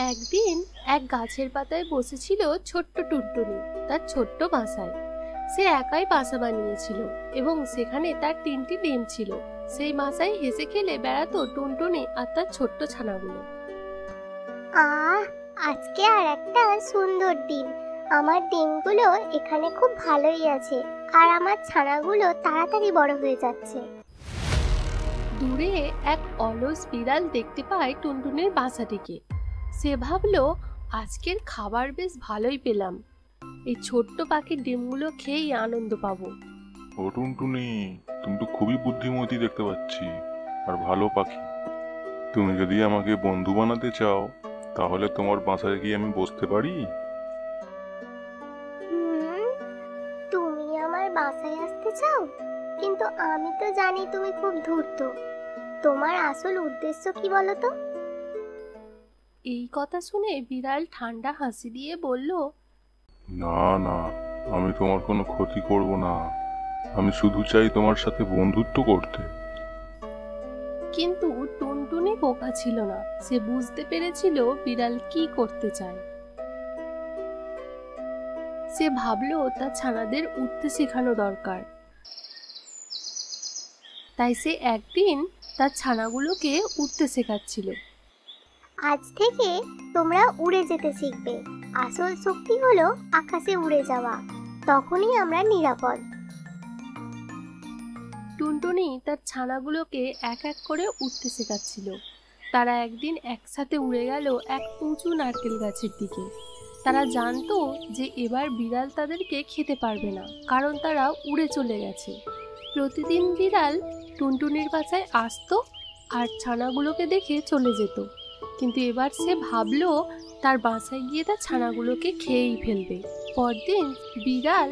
একদিন এক গাছের পাতায় বসেছিল ছোট্ট টুনটুনি তার ছোট্ট বাসায়। সে একাই বাসা বানিয়েছিল এবং সেখানে তার 3টি ডিম ছিল। সেই বাসায় হেসে খেলে বেড়াতো টুনটুনি আর তার ছোট্ট ছানাগুলো। আহ, আজকে আর একটা সুন্দর দিন। আমার ডিমগুলো এখানে খুব ভালোই আছে, আর আমার ছানাগুলো তাড়াতাড়ি বড় হয়ে যাচ্ছে। দূরে এক অলস বিড়াল দেখতে পায় টুনটুনির বাসাটিকে। সে ভাবলো, আজকের খাবার বেশ ভালোই পেলাম, এই ছোট্ট পাখির ডিমগুলো খেয়েই আনন্দ পাবো। ও টুনটুনি, তুমি তো খুবই বুদ্ধিমতী দেখতে পাচ্ছি আর ভালো পাখি। তুমি যদি আমাকে বন্ধু বানাতে চাও তাহলে তোমার বাসায় গিয়ে আমি বসতে পারি? হুম, তুমি আমার বাসায় আসতে চাও? কিন্তু আমি তো জানি তুমি খুব ধূর্ত। তোমার আসল উদ্দেশ্য কি বলো তো? এই কথা শুনে বিড়াল ঠান্ডা হাসি দিয়ে বলল, না না, আমি তোমার কোনো ক্ষতি করব না। আমি শুধু চাই তোমার সাথে বন্ধুত্ব করতে। কিন্তু টুনটুনি বোকা ছিল না। সে বুঝতে পেরেছিল বিড়াল কি করতে চায়। সে ভাবলো তার ছানাদের উঠতে শেখানো দরকার। তাই সে একদিন তার ছানাগুলোকে উঠতে শেখাচ্ছিল। আজ থেকে তোমরা উড়ে যেতে শিখবে। আসল শক্তি হলো আকাশে উড়ে যাওয়া, তখনই আমরা নিরাপদ। টুনটুনি তার ছানাগুলোকে এক এক করে উঠতে শেখাচ্ছিল। তারা একদিন একসাথে উড়ে গেল এক উঁচু নারকেল গাছের দিকে। তারা জানতো যে এবার বিড়াল তাদেরকে খেতে পারবে না, কারণ তারা উড়ে চলে গেছে। প্রতিদিন বিড়াল টুনটুনির বাসায় আসতো আর ছানাগুলোকে দেখে চলে যেত। কিন্তু এবার সে ভাবলো তার বাসায় গিয়ে তার ছানাগুলোকে খেয়েই ফেলবে। পরদিন বিড়াল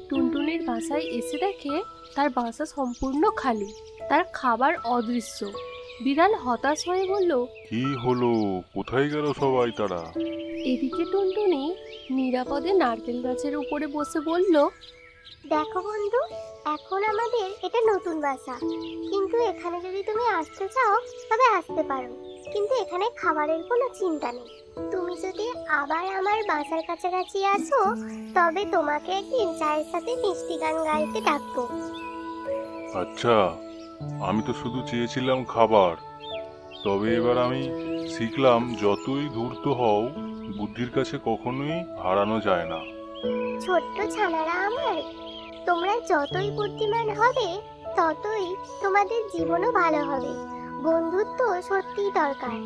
টুনটুনির বাসায় এসে দেখে তার বাসা সম্পূর্ণ খালি, তার খাবার অদৃশ্য। বিড়াল হতাশ হয়ে বলল, কি হলো? কোথায় গেল সবাই তারা? এদিকে টুনটুনি নিরাপদে নারকেল গাছের উপরে বসে বলল, দেখো বন্ধু, এখন আমাদের এটা নতুন বাসা। কিন্তু এখানে যদি তুমি আসতে চাও তবে আসতে পারো, কিন্তু এখানে খাবারের কোনো চিন্তা নেই। তুমি যদি আবার আমার বাসার কাছাকাছি আসো তবে তোমাকে একদিন চায়ের সাথে মিষ্টি গান গাইতে ডাকবো। আচ্ছা, আমি তো শুধু চেয়েছিলাম খাবার। তবে এবার আমি শিখলাম যতই ধূর্ত হও, বুদ্ধির কাছে কখনোই হারানো যায় না। ছোট্ট ছানারা আমার, তোমরা যতই বুদ্ধিমান হবে ততই তোমাদের জীবনও ভালো হবে। বন্ধুত্ব সত্যিই দরকার,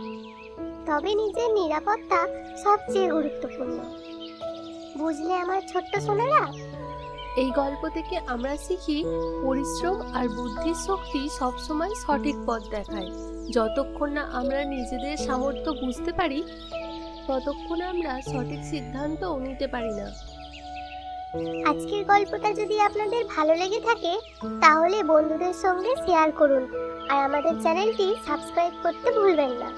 তবে নিজের নিরাপত্তা সবচেয়ে গুরুত্বপূর্ণ। বুঝলে আমার ছোট্ট সোনারা? এই গল্প থেকে আমরা শিখি পরিশ্রম আর বুদ্ধির শক্তি সবসময় সঠিক পথ দেখায়। যতক্ষণ না আমরা নিজেদের সামর্থ্য বুঝতে পারি ততক্ষণ আমরা সঠিক সিদ্ধান্তও নিতে পারি না। আজকের গল্পটা যদি আপনাদের ভালো লেগে থাকে তাহলে বন্ধুদের সঙ্গে শেয়ার করুন, আর আমাদের চ্যানেলটি সাবস্ক্রাইব করতে ভুলবেন না।